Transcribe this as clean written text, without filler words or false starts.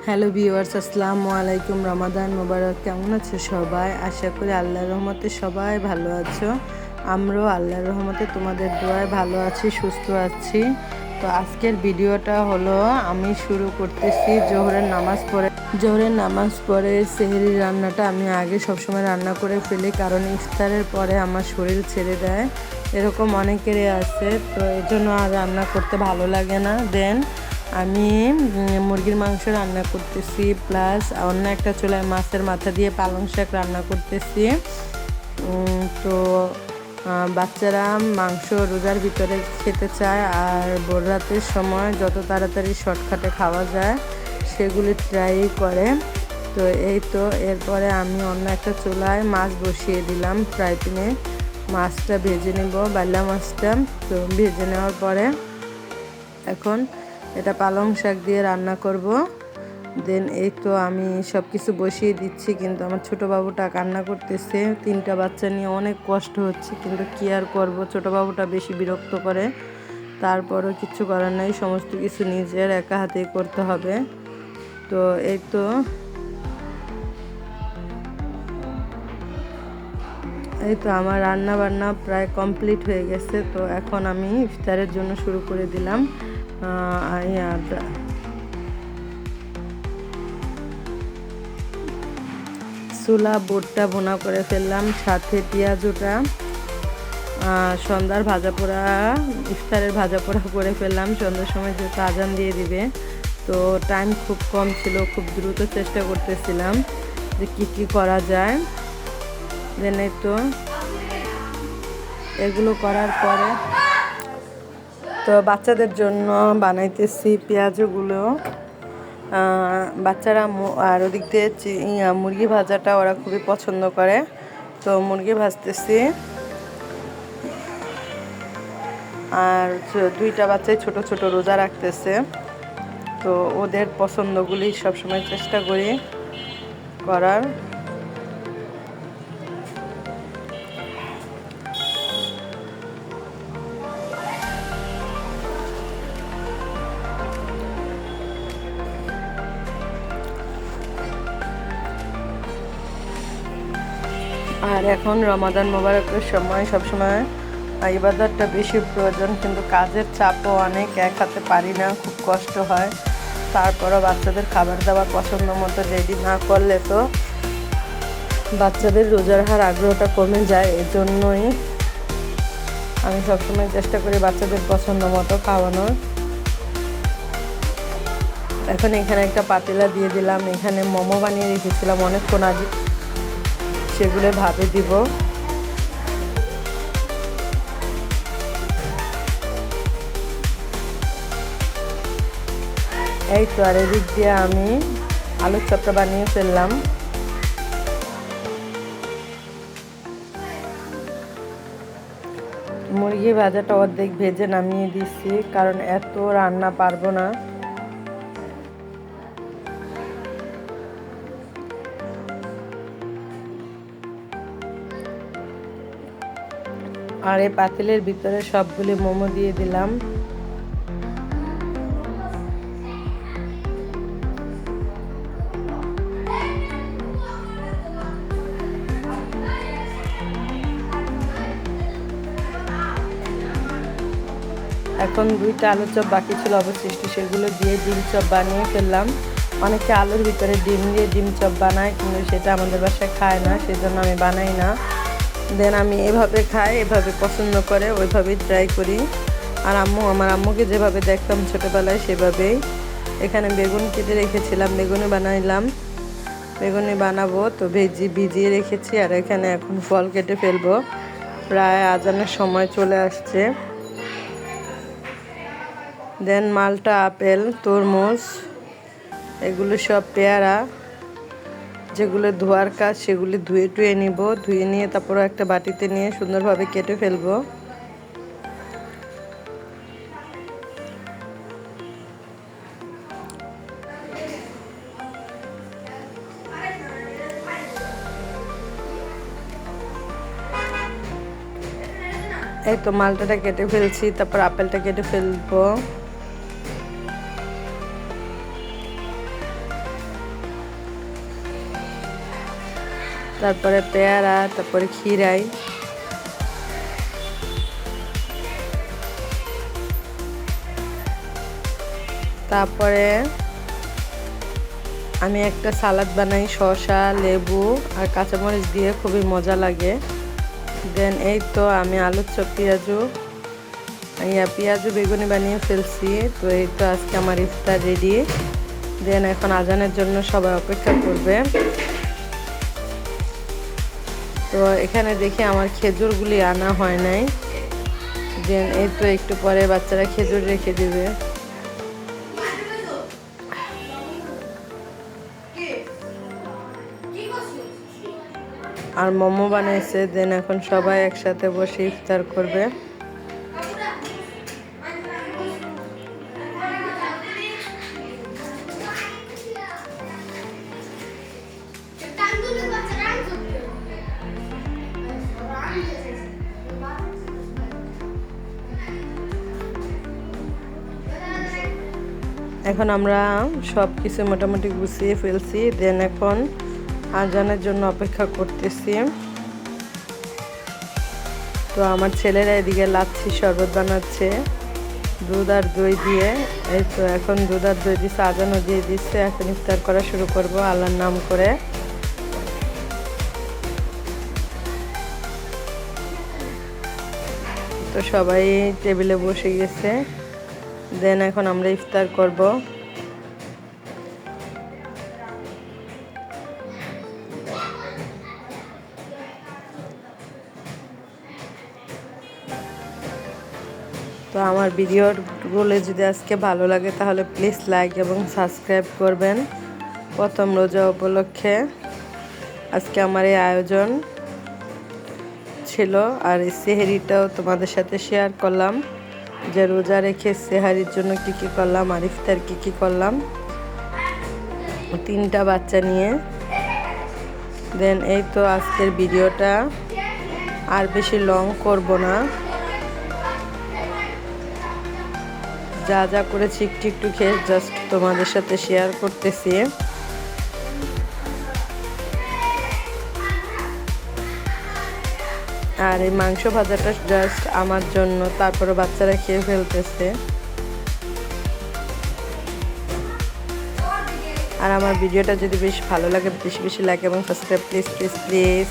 Hello viewers, আসসালামু আলাইকুম। রমাদান মোবারক। কেমন আছো সবাই? আশা করি আল্লাহর রহমতে সবাই ভালো আছো। আমরাও আল্লাহর রহমতে তোমাদের দোয়ায় ভালো আছি, সুস্থ আছি। তো আজকের ভিডিওটা হলো আমি শুরু করতেছি জোহরের নামাজ পড়ে সেহরি রান্নাটা আমি আগে সবসময় রান্না করে ফেলি, কারণ ইফতারের পরে আমার শরীর ছেড়ে দেয়, এরকম অনেকেরই আছে। তো এই জন্য আর রান্না করতে ভালো লাগে না। দেন আমি মুরগির মাংস রান্না করতেছি, প্লাস অন্য একটা চুলায় মাছের মাথা দিয়ে পালং শাক রান্না করতেছি। তো বাচ্চারা মাংস রোজার ভিতরে খেতে চায়, আর ভোর রাতের সময় যত তাড়াতাড়ি শর্টকাটে খাওয়া যায় সেগুলি ট্রাই করে। তো এই তো এরপরে আমি অন্য একটা চুলায় মাছ বসিয়ে দিলাম ফ্রাই প্যানে। মাছটা ভেজে নেব, বাইলা মাছটা। তো ভেজে নেওয়ার পরে এখন এটা পালং শাক দিয়ে রান্না করব। দেন এই তো আমি সব কিছু বসিয়ে দিচ্ছি, কিন্তু আমার ছোটো বাবুটা কান্না করতেছে। 3টা বাচ্চা নিয়ে অনেক কষ্ট হচ্ছে, কিন্তু কী আর করবো, ছোটো বাবুটা বেশি বিরক্ত করে। তারপরও কিছু করার নাই, সমস্ত কিছু নিজের একা হাতেই করতে হবে। তো এই তো আমার রান্না বান্না প্রায় কমপ্লিট হয়ে গেছে। তো এখন আমি ইফতারের জন্য শুরু করে দিলাম। ছোলা বুটটা ভুনা করে ফেললাম, সাথে পেঁয়াজটা সন্ধ্যার ভাজা পোড়া, ইফতারের ভাজা পোড়া করে ফেললাম। সন্ধ্যার সময় যেহেতু আজান দিয়ে দিবে, তো টাইম খুব কম ছিল, খুব দ্রুত চেষ্টা করতেছিলাম যে কী করা যায়। দেন এই তো এগুলো করার পরে তো বাচ্চাদের জন্য বানাইতেছি পেঁয়াজগুলো। বাচ্চারা আর ওদিক দিয়ে মুরগি ভাজাটা ওরা খুবই পছন্দ করে, তো মুরগি ভাজতেছি। আর 2টা বাচ্চাই ছোট ছোট রোজা রাখতেছে, তো ওদের পছন্দগুলি সবসময় চেষ্টা করি করার। আর এখন রমাদান মোবারকের সময় সবসময় ইবাদতটা বেশি প্রয়োজন, কিন্তু কাজের চাপও অনেক, এক হাতে পারি না, খুব কষ্ট হয়। তারপরও বাচ্চাদের খাবার দাবার পছন্দ মতো রেডি না করলে তো বাচ্চাদের রোজার হার আগ্রহটা কমে যায়। এজন্যই আমি সবসময় চেষ্টা করি বাচ্চাদের পছন্দ মতো খাওয়ানোর। এখন এখানে একটা পাতিলা দিয়ে দিলাম, এখানে মোমো বানিয়ে রেখেছিলাম অনেকক্ষণ আগে, সেগুলো ভাবে দিব। এই তো আর এদিক দিয়ে আমি আলুর চপটা বানিয়ে ফেললাম। মুরগি ভাজাটা অর্ধেক ভেজে নামিয়ে দিচ্ছি, কারণ এত রান্না পারবো না। আর এই পাতিলের ভিতরে সবগুলি মোমো দিয়ে দিলাম। এখন 2টা আলুর চপ বাকি ছিল অবশিষ্ট, সেগুলো দিয়ে ডিম চপ বানিয়ে ফেললাম। অনেকে আলুর ভিতরে ডিম দিয়ে ডিম চপ বানায়, কিন্তু সেটা আমাদের বাসায় খায় না, সেজন্য আমি বানাই না। দেন আমি এভাবে খাই, এভাবে পছন্দ করে, ওইভাবেই ট্রাই করি। আর আমার আম্মুকে যেভাবে দেখতাম ছোটোবেলায় সেভাবেই। এখানে বেগুন কেটে রেখেছিলাম, বেগুনি বানাইলাম, বেগুনি বানাবো, তো ভিজিয়ে রেখেছি। আর এখানে এখন ফল কেটে ফেলবো, প্রায় আজানের সময় চলে আসছে। দেন মালটা, আপেল, তরমুজ, এগুলো সব পেয়ারা, যেগুলো ধোয়ার কাজ সেগুলি ধুয়ে নিব। ধুয়ে নিয়ে তারপর একটা বাটিতে নিয়ে সুন্দরভাবে কেটে ফেলবো। এই তো মালটাটা কেটে ফেলছি, তারপর আপেলটা কেটে ফেলবো। তারপরে পেয়ারা, তারপরে খিরাই। তারপরে আমি একটা সালাদ বানাই শসা, লেবু আর কাঁচামরিচ দিয়ে, খুবই মজা লাগে। দেন এই তো আমি আলুর চপ, পেঁয়াজু বেগুনি বানিয়ে ফেলছি। তো এই তো আজকে আমার ইফতার রেডি। দেন এখন আজানের জন্য সবাই অপেক্ষা করবে। তো এখানে দেখি আমার খেজুরগুলি আনা হয় নাই। দেন এই তো একটু পরে বাচ্চারা খেজুর রেখে দিবে। আর মোমো বানাইছে। দেন এখন সবাই একসাথে বসে ইফতার করবে। এখন আমরা সব কিছু মোটামুটি গুছিয়ে ফেলছি। দেন এখন আজানের জন্য অপেক্ষা করতেছি। তো আমার ছেলেরা এদিকে লাচ্ছি শরবত বানাচ্ছে দুধ আর দই দিয়ে। এই তো এখন দুধ আর দই দিচ্ছে, আজানও দিয়ে দিচ্ছে। এখন ইফতার করা শুরু করব আল্লাহর নাম করে। তো সবাই টেবিলে বসে গেছে। দেন এখন আমরা ইফতার করব। তো আমার ভিডিওগুলো যদি আজকে ভালো লাগে তাহলে প্লিজ লাইক এবং সাবস্ক্রাইব করবেন। প্রথম রোজা উপলক্ষে আজকে আমার এই আয়োজন ছিল। আর এই সেহরিটাও তোমাদের সাথে শেয়ার করলাম, যে রোজা রেখে সেহারির জন্য কি কি করলাম আর ইফতার কি কি করলাম 3টা বাচ্চা নিয়ে। দেন এই তো আজকের ভিডিওটা আর বেশি লং করব না। যা যা করেছি একটু একটু খেয়ে জাস্ট তোমাদের সাথে শেয়ার করতেছি। আর এই মাংস ভাজাটা জাস্ট আমার জন্য, তারপরে বাচ্চারা খেয়ে ফেলতেছে। আর আমার ভিডিওটা যদি বেশ ভালো লাগে বেশি বেশি লাইক এবং সাবস্ক্রাইব প্লিজ প্লিজ প্লিজ।